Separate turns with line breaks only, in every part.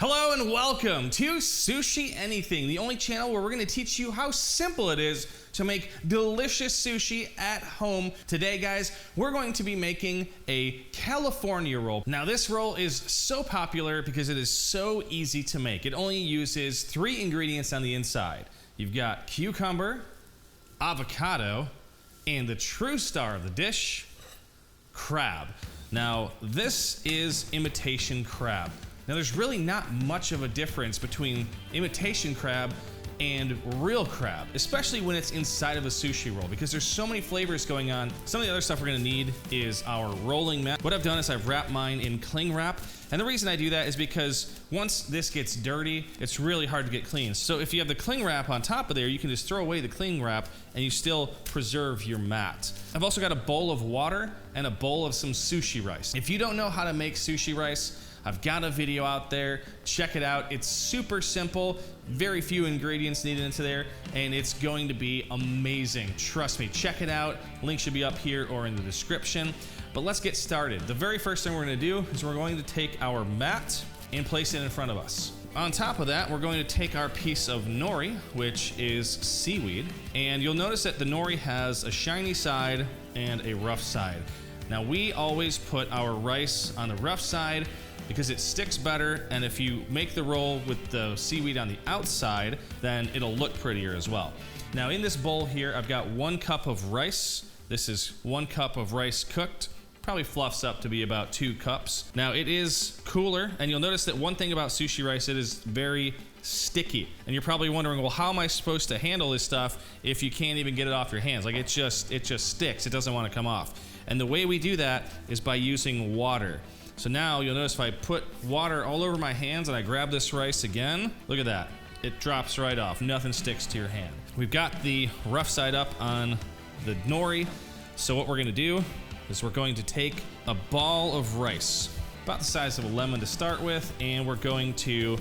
Hello and welcome to Sushi Anything, the only channel where we're going to teach you how simple it is to make delicious sushi at home. Today, guys, we're going to be making a California roll. Now, this roll is so popular because it is so easy to make. It only uses 3 ingredients on the inside. You've got cucumber, avocado, and the true star of the dish, crab. Now, this is imitation crab. Now, there's really not much of a difference between imitation crab and real crab, especially when it's inside of a sushi roll, because there's so many flavors going on. Some of the other stuff we're gonna need is our rolling mat. What I've done is I've wrapped mine in cling wrap, and the reason I do that is because once this gets dirty, it's really hard to get clean. So if you have the cling wrap on top of there, you can just throw away the cling wrap and you still preserve your mat. I've also got a bowl of water and a bowl of some sushi rice. If you don't know how to make sushi rice, I've got a video out there. Check it out. It's super simple, very few ingredients needed into there, and it's going to be amazing. Trust me, check it out. Link should be up here or in the description. But let's get started. The very first thing we're gonna do is we're going to take our mat and place it in front of us. On top of that, we're going to take our piece of nori, which is seaweed, and you'll notice that the nori has a shiny side and a rough side. Now, we always put our rice on the rough side because it sticks better, and if you make the roll with the seaweed on the outside, then it'll look prettier as well. Now, in this bowl here, I've got 1 cup of rice. This is 1 cup of rice cooked. Probably fluffs up to be about 2 cups. Now, it is cooler, and you'll notice that one thing about sushi rice, it is very sticky. And you're probably wondering, well, how am I supposed to handle this stuff if you can't even get it off your hands? Like, it just sticks. It doesn't want to come off. And the way we do that is by using water. So now you'll notice if I put water all over my hands and I grab this rice again, look at that. It drops right off. Nothing sticks to your hand. We've got the rough side up on the nori. So what we're gonna do is we're going to take a ball of rice, about the size of a lemon to start with, and we're going to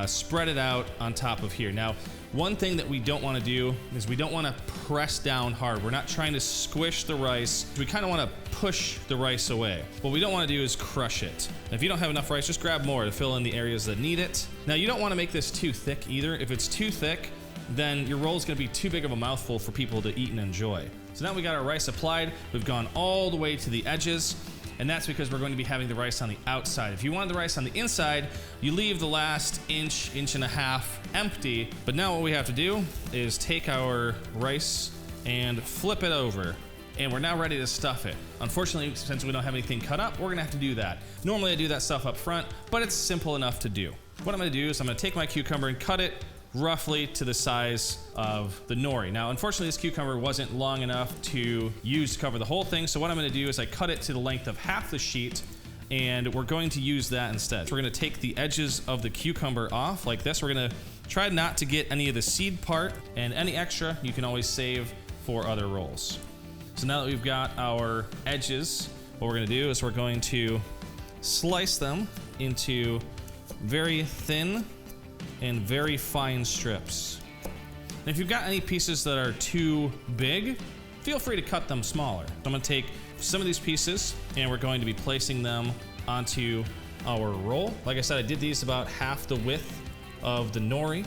spread it out on top of here. Now, one thing that we don't want to do is we don't want to press down hard. We're not trying to squish the rice. We kind of want to push the rice away. What we don't want to do is crush it. And if you don't have enough rice, just grab more to fill in the areas that need it. Now, you don't want to make this too thick either. If it's too thick, then your roll is going to be too big of a mouthful for people to eat and enjoy. So now we got our rice applied. We've gone all the way to the edges, and that's because we're going to be having the rice on the outside. If you wanted the rice on the inside, you leave the last inch and a half empty. But now what we have to do is take our rice and flip it over, and we're now ready to stuff it. Unfortunately, since we don't have anything cut up, we're gonna have to do that. Normally I do that stuff up front, but it's simple enough to do. What I'm gonna do is I'm gonna take my cucumber and cut it roughly to the size of the nori. Now, unfortunately, this cucumber wasn't long enough to use to cover the whole thing, so what I'm gonna do is I cut it to the length of half the sheet, and we're going to use that instead. So we're gonna take the edges of the cucumber off like this. We're gonna try not to get any of the seed part, and any extra you can always save for other rolls. So now that we've got our edges, what we're gonna do is we're going to slice them into very thin and very fine strips. And if you've got any pieces that are too big, feel free to cut them smaller. I'm gonna take some of these pieces and we're going to be placing them onto our roll. Like I said, I did these about half the width of the nori,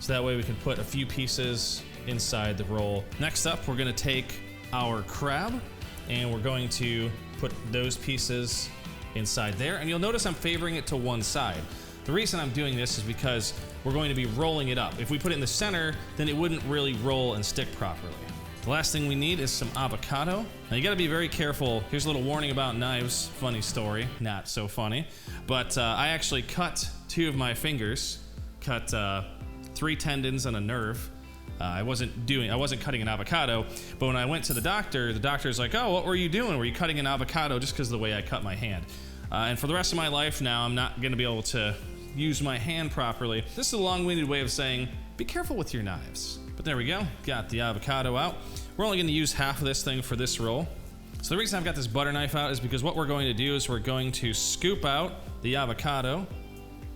so that way we can put a few pieces inside the roll. Next up, we're gonna take our crab and we're going to put those pieces inside there. And you'll notice I'm favoring it to one side. The reason I'm doing this is because we're going to be rolling it up. If we put it in the center, then it wouldn't really roll and stick properly. The last thing we need is some avocado. Now, you gotta be very careful. Here's a little warning about knives. Funny story, not so funny. But I actually cut 2 of my fingers, cut 3 tendons and a nerve. I wasn't cutting an avocado, but when I went to the doctor's like, oh, what were you doing? Were you cutting an avocado? Just because of the way I cut my hand. And for the rest of my life now, I'm not gonna be able to use my hand properly. This is a long-winded way of saying, be careful with your knives. But there we go, got the avocado out. We're only gonna use half of this thing for this roll. So the reason I've got this butter knife out is because what we're going to do is we're going to scoop out the avocado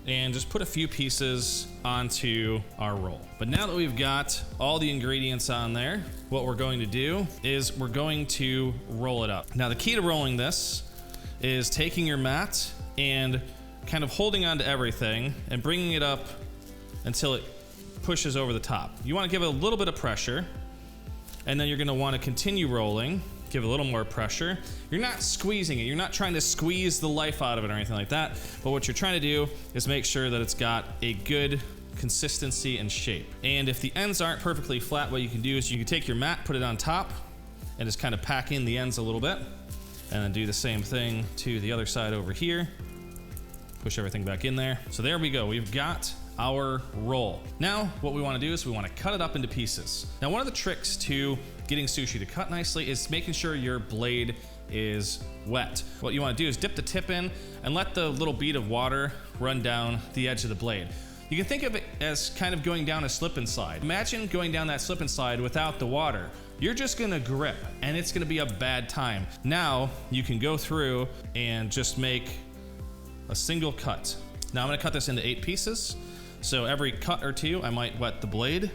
and just put a few pieces onto our roll. But now that we've got all the ingredients on there, what we're going to do is we're going to roll it up. Now, the key to rolling this is taking your mat and kind of holding on to everything and bringing it up until it pushes over the top. You want to give it a little bit of pressure, and then you're going to want to continue rolling. Give it a little more pressure. You're not squeezing it. You're not trying to squeeze the life out of it or anything like that. But what you're trying to do is make sure that it's got a good consistency and shape. And if the ends aren't perfectly flat, what you can do is you can take your mat, put it on top, and just kind of pack in the ends a little bit. And then do the same thing to the other side over here. Push everything back in there. So there we go. We've got our roll. Now, what we want to do is we want to cut it up into pieces. Now, one of the tricks to getting sushi to cut nicely is making sure your blade is wet. What you want to do is dip the tip in and let the little bead of water run down the edge of the blade. You can think of it as kind of going down a slip and slide. Imagine going down that slip and slide without the water. You're just gonna grip and it's gonna be a bad time. Now you can go through and just make a single cut. Now I'm gonna cut this into 8 pieces. So every cut or 2, I might wet the blade.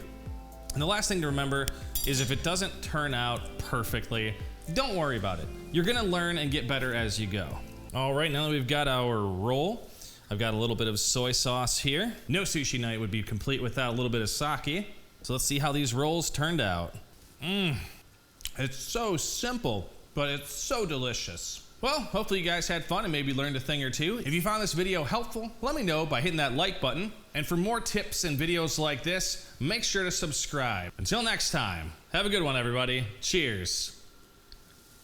And the last thing to remember is if it doesn't turn out perfectly, don't worry about it. You're gonna learn and get better as you go. All right, now that we've got our roll, I've got a little bit of soy sauce here. No sushi night would be complete without a little bit of sake. So let's see how these rolls turned out. It's so simple, but it's so delicious. Well, hopefully you guys had fun and maybe learned a thing or two. If you found this video helpful, let me know by hitting that like button. And for more tips and videos like this, make sure to subscribe. Until next time, have a good one, everybody. Cheers.